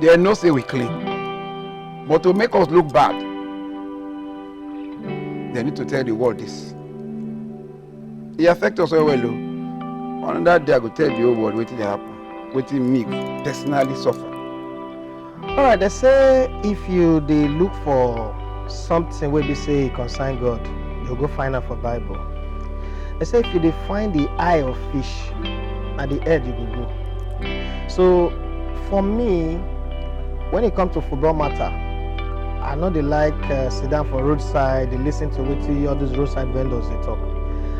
They no say we clean. But to make us look bad, they need to tell the world this. It affects us well. On that day, I go tell the whole world wetin dey happen, wetin me personally suffer. All right, they say if you dey look for something where they say concern God, you go find out for Bible. They say if you dey find the eye of fish, at the head you go go. So for me, when it comes to football matter, I know they like sit down for roadside, they listen to wetin all those roadside vendors they talk.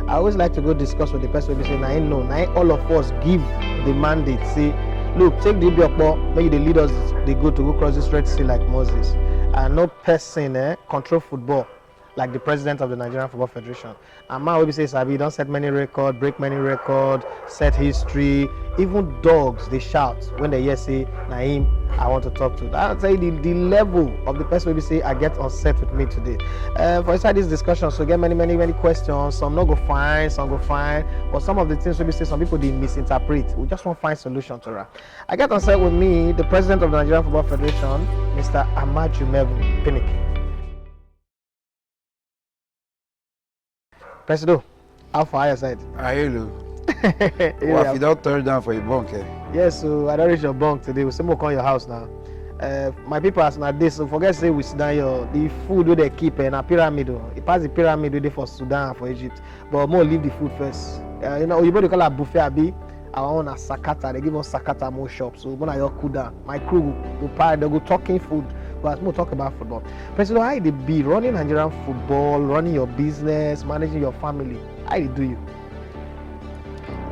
I always like to go discuss with the person who say, "Nah, no, nah, all of us give the mandate. Say, look, take the Ibiokpo, maybe they lead us, they go cross this Red Sea like Moses. And no person control football like the president of the Nigerian Football Federation. And man will say, Sabi, don't set many records, break many records, set history. Even dogs, they shout when they hear say, Naim, I want to talk to. I'll say the level of the person will say, I get on set with me today. For inside this discussion, so get many questions. Some not go fine, some go fine. But some of the things will be say, some people they misinterpret. We just want to find solution to that. I get on set with me, the president of the Nigerian Football Federation, Mr. Amaju Melvin Pinnick. Presido, how far your side? Hello. Well, if you don't turn down for a bunk, Yes, so I don't reach your bunk today. We still more come your house now. My people as na this, so forget say we sit down here. The food where they keep in a pyramid. It pass the pyramid where for Sudan and for Egypt. But more leave the food first. You know, you better call a buffet abi. I want a sakata. They give us sakata more shops. So when I cool down, my crew go party. They go talking food. But more talk about football. President, how they be running Nigerian football, running your business, managing your family? How they do you?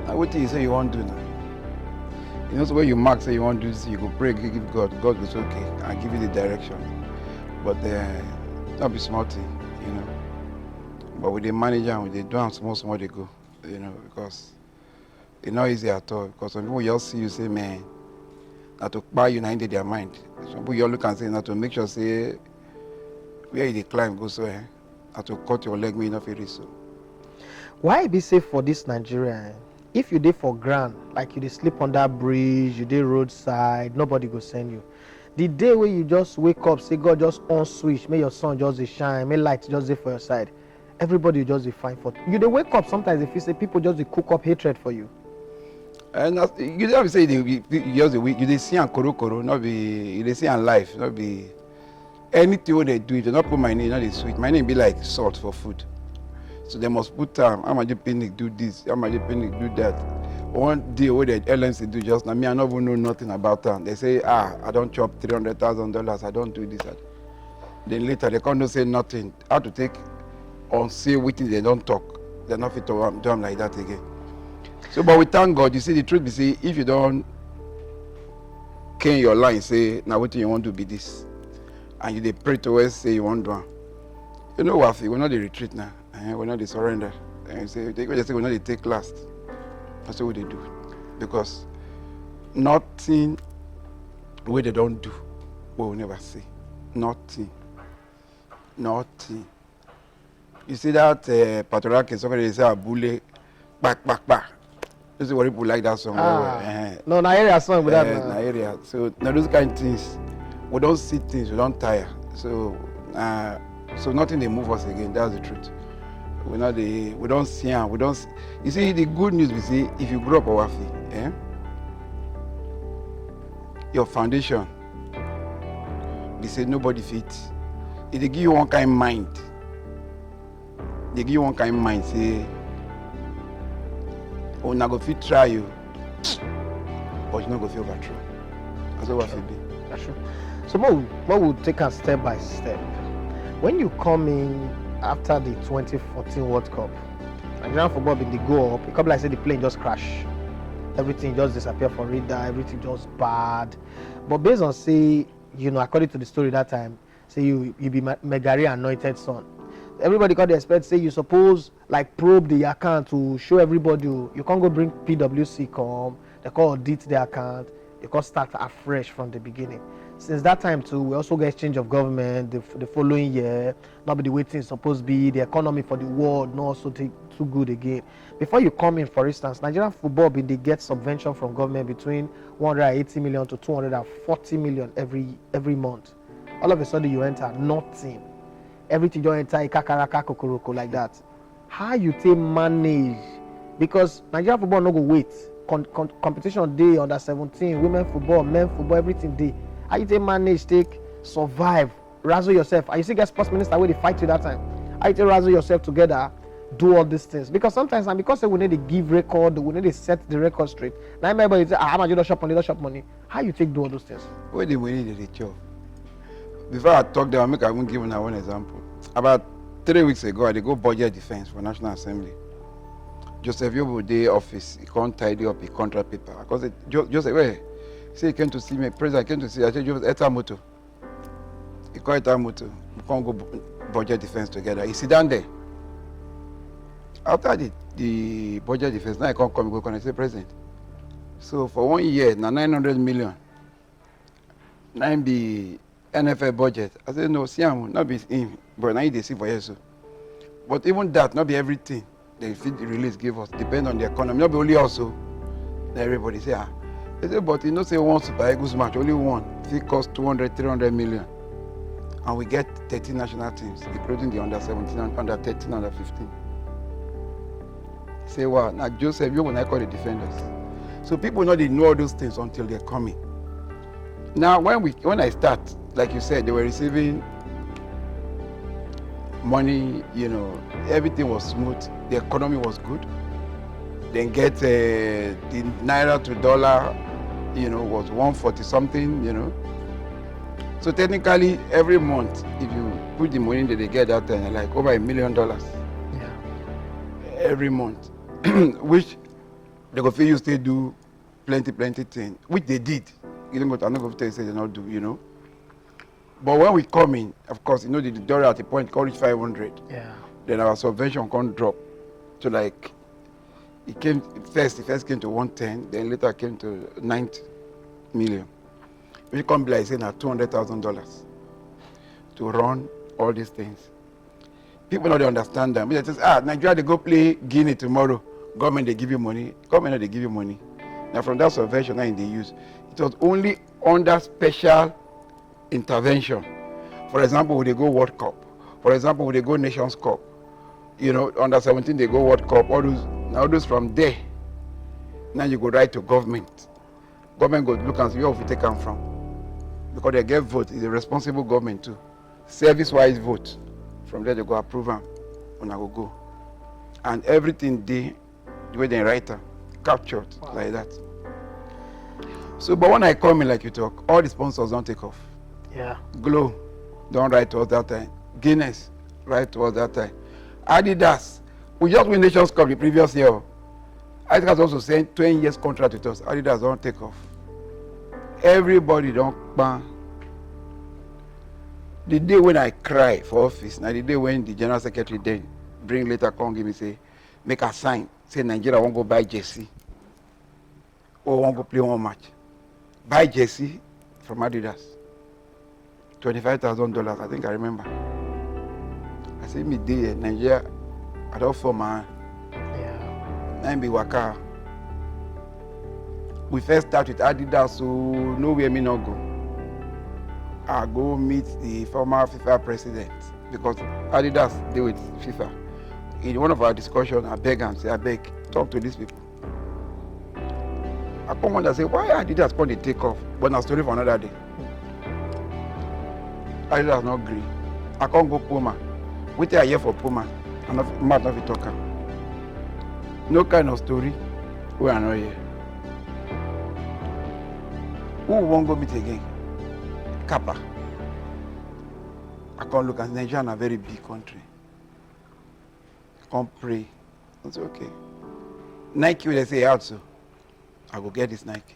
Now what you say you want to do now? You know, so when you mark say you want to do this, you go pray, give God. God will say okay, and give you the direction. But not be smart thing, you know. But with the manager, when they do them small they go, you know, because it's not easy at all. Because some people just see you say, man, not to buy you in their mind. Some people you look and say, not to make sure say where you climb go so, not to cut your leg, may not feel so. Why be safe for this Nigeria? If you dey for ground, like you dey sleep on that bridge, you dey roadside, nobody go send you. The day where you just wake up, say God just on switch, may your sun just dey shine, may light just dey for your side, everybody just dey find for you. Dey wake up sometimes if you say people just dey cook up hatred for you. And you don't say you just you dey see and koro, not be you dey see and life, not be anything what they do. If they not put my name, not the sweet. My name be like salt for food. So they must put time. Amaju Pinnick do this, Amaju Pinnick do that. One day what the airlines do just now, me I don't even know nothing about them. They say, I don't chop $300,000, I don't do this. Then later they can't say nothing. How to take on say waiting they don't talk. They're not fit to do them like that again. So but we thank God, you see the truth be say if you don't can your line say now what you want to be this and you they pray towards say you want to do. You know what, we're not the retreat now. We're not the surrender. And say they say we're not the take last. That's what they do. Because nothing what they don't do, we will never see. Nothing. You see that Patoraki song they say Abule back. This is what people like that song. No, Nigeria song with that. Nigeria. So now those kind of things, we don't see things, we don't tire. So nothing they move us again. That's the truth. We don't see them. You see the good news we see if you grow up Owafi, your foundation. They say nobody fits. If they give you one kind of mind, say, oh, now go fit try you, but you not go feel overthrown. That's what it be. That's true. So what we'll take us step by step. When you come in after the 2014 World Cup, Nigerian football been the go up. It come like say the plane just crash. Everything just disappear for radar, everything just bad. But based on say, according to the story that time, say you be Megari anointed son. Everybody got the expect say you suppose like probe the account to show everybody you can't go bring PwC come, they call audit the account. You can start afresh from the beginning. Since that time too, we also get exchange of government the following year. Not be the way things supposed to be. The economy for the world not also take too good again. Before you come in, for instance, Nigerian football they get subvention from government between 180 million to 240 million every month. All of a sudden you enter nothing. Everything you enter kakaraka kokoroko like that. How you take manage? Because Nigerian football no go wait. Competition day under 17, women football, men football, everything day. How you take manage, take survive, razzle yourself? And you see, get sports minister where they fight you that time. How you take razzle yourself together, do all these things? Because sometimes, and because we need to give record, we need to set the record straight. Now everybody say, how much you don't shop money? How you take do all those things? Where the money they chop? Before I talk there, I make I won't give you one example. About 3 weeks ago, I did go budget defense for National Assembly. Joseph Yobo Day office, he can't tidy up his contract paper. Because Joseph, where? Say he came to see me, President came to see, I said, Joseph, Etamoto. He called Etamoto. We can't go budget defense together. He sit down there. After the budget defense, now I can't come, go connect, say, President. So for 1 year, now 900 million. Now be NFL budget. I said, no, see, I'm not be him, but now they see for years. But even that, not be everything. They fit the release give us, depend on the economy. Not be only also. Everybody say, They say, but you know, say one Super Eagles match, only one. It costs 200, 300 million. And we get 13 national teams, including the under 17, under 13, under 15. Say, wow, now Joseph, you when I call the defenders. So people know they know all those things until they're coming. Now, when I start, like you said, they were receiving money, you know, everything was smooth, the economy was good. Then get the naira to dollar, you know, was 140 something, you know. So technically, every month, if you put the money that they get out there, like over $1 million. Yeah. Every month, which they go feel you still do plenty things, which they did. You know what I'm not going to tell you say they not do, you know. But when we come in, of course, you know, the dollar at the point can reach 500. Yeah. Then our subvention can't drop to like, the first came to 110, then later came to 90 million. Which can be like saying at $200,000 to run all these things. People don't understand them. They say, Nigeria, they go play Guinea tomorrow. Government, they give you money. Government, they give you money. Now from that subvention, now they use. It was only under special intervention. For example, when they go World Cup. For example, when they go Nations Cup. You know, under 17, they go World Cup. All those from there. Now you go right to government. Government go look and see where we take them from. Because they get vote, it's a responsible government too. Service-wise vote. From there they go approve them. When I go. And everything they, the way they write them, captured like that. So, but when I come in like you talk, all the sponsors don't take off. Yeah. Glow, don't write to us that time. Guinness, write to us that time. Adidas, we just win Nations Cup the previous year. Adidas also sent 20 years contract with us. Adidas don't take off. Everybody don't bang. The day when I cry for office, now the day when the general secretary then bring later come give me say, make a sign, say Nigeria won't go buy jersey or won't go play one match. Buy jersey from Adidas. $25,000, I think I remember. I say me day Nigeria, I don't for my Yeah. be waka. We first start with Adidas, so nowhere me not go. I go meet the former FIFA president because Adidas deal with FIFA. In one of our discussions, I beg and say, I beg, talk to these people. I come on and say, why Adidas can't they take off? But now story for another day. Adidas not agree. I can't go Puma. Wait till I hear for Puma. I'm not talking. No kind of story. We are not here. Who won't go meet again? Kappa. I can't look at Nigeria, a very big country. I can't pray. It's okay. Nike, they say also, I will get this Nike.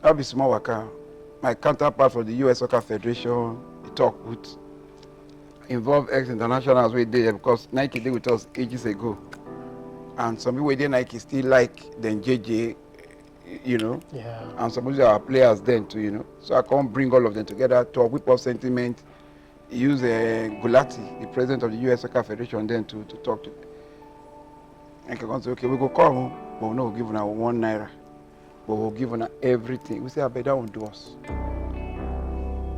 I'll be small worker. My counterpart for the US Soccer Federation, he talk with, involve ex-internationals we did because Nike did with us ages ago. And some people did Nike still like then JJ you know. Yeah. And supposedly our players then too, you know. So I can't bring all of them together to whip up sentiment. Use Gulati, the president of the U.S. Soccer Federation, then to talk to. And can say, okay, we go call him, but we're not giving her 1 naira, but we'll give her everything. We say, I bet that won't do us.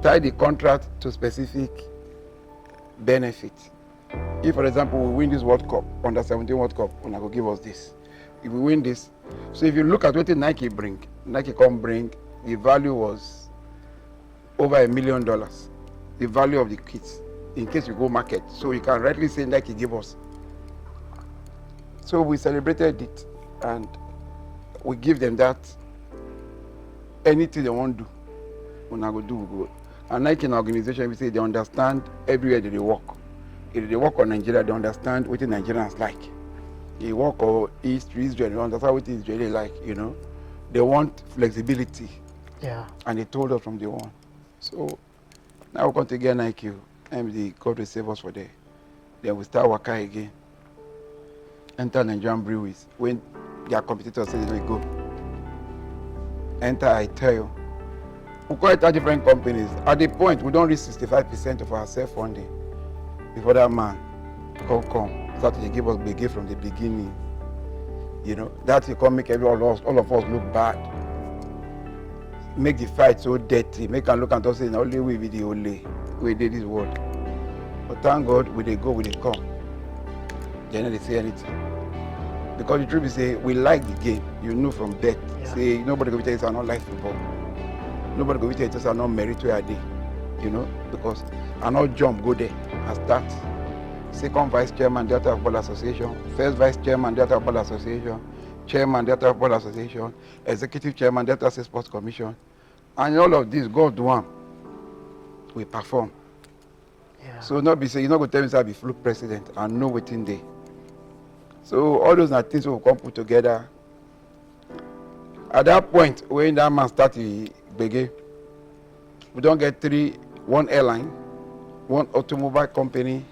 Tie the contract to specific benefit. If, for example, we win this World Cup, under 17 World Cup, we're not going to give us this. If we win this, so if you look at what Nike can't bring, the value was over $1 million. The value of the kits, in case you go market. So you can rightly say Nike give us. So we celebrated it and we give them that. Anything they want to do, we're not going to do, we go. And Nike in organization, we say they understand everywhere they work. If they work on Nigeria, they understand what the Nigerians like. They work on Israel, they understand what Israeli like, you know. They want flexibility. Yeah. And they told us from day one. So now we come to get Nike, and the God will save us for there. Then we start working again. Enter Nigerian breweries. When their competitors say they go. Enter, I tell you. We call it different companies. At the point, we don't reach 65% of our self-funding. Before that man come, start to give us big gift from the beginning. You know, that will come make all of us look bad. Make the fight so dirty. Make them look at us saying, only we the only we did this world. But thank God, we they go, we they come. They don't say anything. Because the truth is, say, we like the game. You know from birth. Yeah. Say, nobody go tell you I don't like football. Nobody go tell you I don't merit where I did. You know, because I not jump, go there and start. Second vice chairman, Delta Football Association. First vice chairman, Delta Football Association. Chairman, Delta Football Association. Executive chairman, Delta State Sports Commission. And all of this, God one, we perform. Yeah. So not be say, you're not going to tell me I be fluke president and know what's in there. So all those are things we come put together. At that point, when that man started begin, we don't get one airline, one automobile company,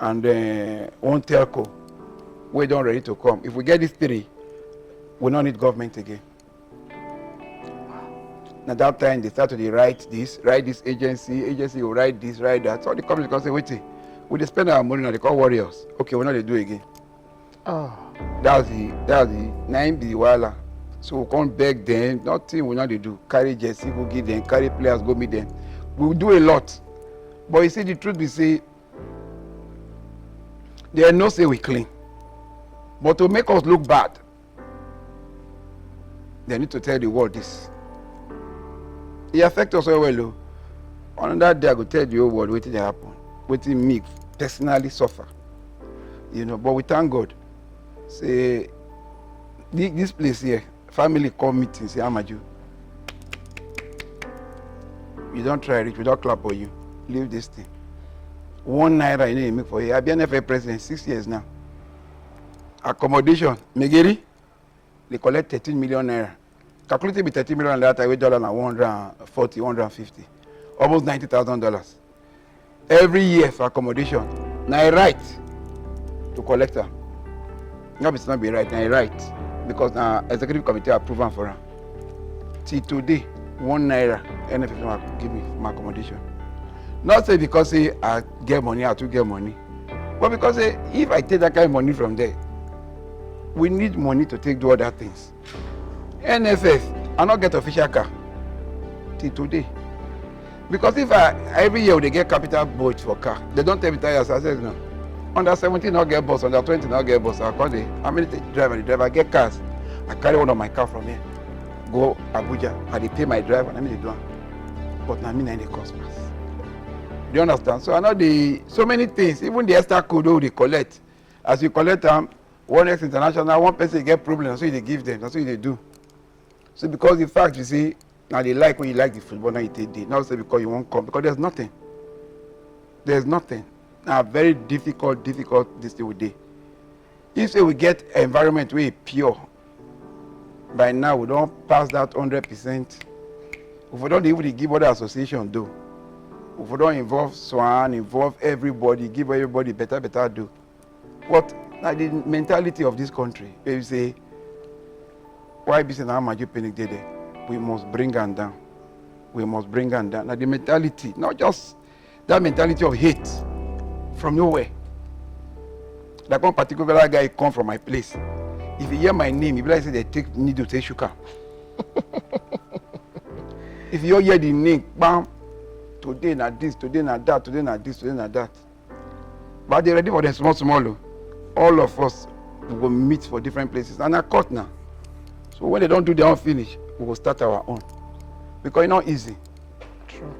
and one telco. We don't ready to come. If we get these three, we don't need government again. At that time, they started to write this agency will write this, write that. So the company can say, wait, we spend our money now, they call warriors. Okay, we're not going to do it again. Oh. That's the name be wala. So we can't beg them, nothing we not do. Carry jersey, go give them, carry players, go meet them. We will do a lot. But you see, the truth be say, they no say we clean. But to make us look bad, they need to tell the world this. It affects us so well. On that day, I go tell the whole world what did happen. What did me personally suffer. You know, but we thank God. Say, this place here, family call meeting, say, Amaju, you don't try it, we don't clap for you. Leave this thing. 1 naira you need to make for you. I've been NFA president 6 years now. Accommodation, Megeri, they collect 13 million naira. Calculated with 13 million naira, we dollar na 140, 150. Almost $90,000. Every year for accommodation. Now I right to collect her. No, it's not be right, now I right. Because now executive committee approve for her. Till today, 1 naira, NFA give me my accommodation. Not say because say I get money, I too get money. But because say if I take that kind of money from there, we need money to take do other things. NFF, I not get official car till today. Because if every year they get capital budget for car, they don't tell me tires. I said no. Under 17 not get bus, under 20 not get bus. I call the driver get cars. I carry one of my car from here, go Abuja, and they pay my driver, and I mean they do. But now me and the cost pass. Do you understand? So I know so many things, even the extra code they collect. As you collect them, one ex international, one person get problems, so they give them, that's what they do. So because the fact you see, now they like when you like the football, now you take it. Not say because you won't come, because there's nothing. There's nothing. Now very difficult this thing we do. If say we get environment where pure, by now we don't pass that 100%. If we don't even give what the association do. If we don't involve SWAN, involve everybody, give everybody better do. What now the mentality of this country, where you say Why be saying Amaju Pinnick did it? We must bring her down. We must bring her down. Now the mentality, not just that mentality of hate from nowhere. Like one particular guy come from my place. If you hear my name, he be like say they take needle to sugar. If you hear the name, bam, today na this, today na that, today na this, today na that. But they ready for the small. All of us we will meet for different places. And I cut now. So when they don't do their own finish, we will start our own. Because it's not easy. True.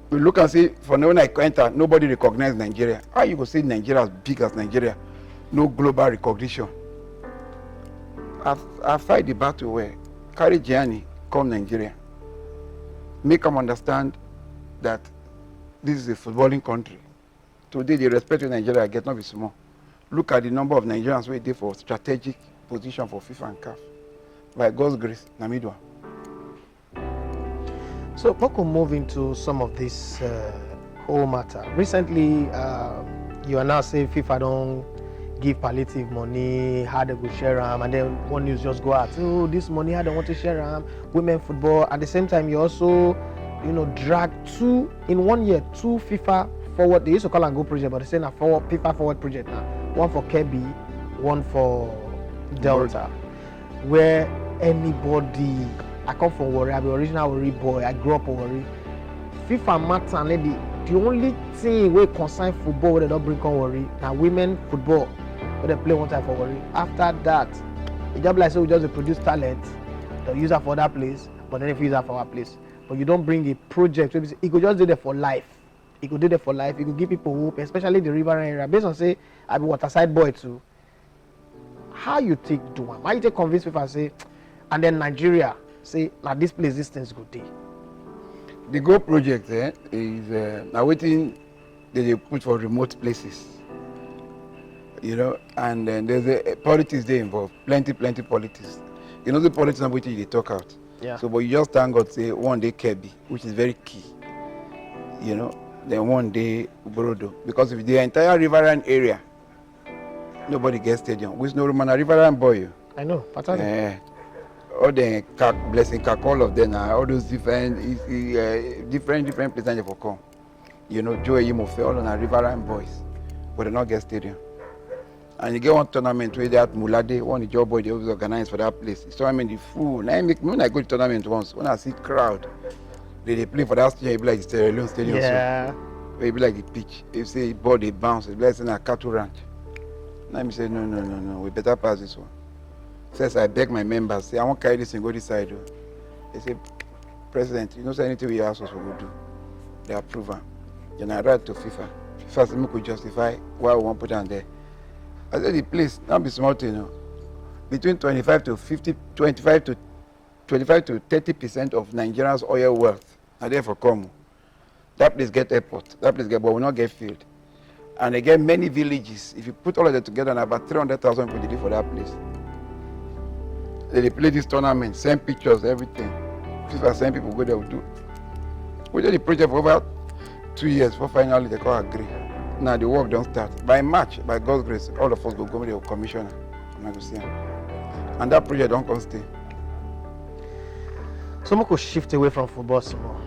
We look and see, for when I enter, nobody recognize Nigeria. How you go say Nigeria as big as Nigeria? No global recognition. I fight the battle where carry journey, come Nigeria. Make them understand that this is a footballing country. Today, the respect in Nigeria get not be small. Look at the number of Nigerians who for strategic position for FIFA and CAF. By God's grace, Namidwa. So, we could move into some of this whole matter. Recently, you are now saying FIFA don't give palliative money, how they go share them, and then one news just go out, oh, this money, how they want to share them, women football. At the same time, you also, drag two FIFA forward. They used to call it a Go project, but they say now FIFA forward project now. One for Kebbi, one for Delta, where anybody, I come from Warri, I'm the original Warri boy, I grew up in Warri. FIFA matter, and the only thing we concern football where they don't bring on Warri, now women football, where they play one time for Warri. After that, the job like so we just produce talent, they'll use that for that place, but then if you use that for our place. But you don't bring a project, it could just do that for life. It could do that for life, it could give people hope, especially the river area. Based on say, I be waterside boy too. How you take do one? How you take convince people and say, and then Nigeria say, now this place, this thing's good day. The Go project is now waiting they put for remote places. And then there's a politics they involved, plenty politics. The politics of which they talk out. Yeah. So, but you just thank God say one day Kebbi, which is very key. Then one day Uborodo, because if the entire riverine area, nobody gets stadium. Which no Roman riverine boy. I know, Patani. All the blessing, all of them, all those different places they for come. Joe Yimofe, all on a riverine boys, but they not get stadium. And you get one tournament where they at Mulade, one job boy they always organize for that place. So the fool. When I go to tournament once, when I see crowd, they play for that stadium, it be like the Sierra Leone stadium. Yeah. So it be like the pitch. If you say ball they bounce, it be like in a cattle ranch. Now I say no, we better pass this one. Says I beg my members, say I won't carry this and go this side. They say, President, say anything we ask us we will do. They approve them. Then I write to FIFA. FIFA said we could justify why we want to put them there. I said the place, not be small thing, between 25 to 30% of Nigeria's oil wealth are there for come. That place get airport, that place get, but will not get field. And they get many villages. If you put all of that together, and about 300,000 people did for that place. They play this tournament, send pictures, everything. FIFA send people go there, we did the project for about 2 years before finally they call agree. Now the work don't start. By March, by God's grace, all of us go to the commissioner and I go see him. And that project don't come stay. So we could shift away from football some more.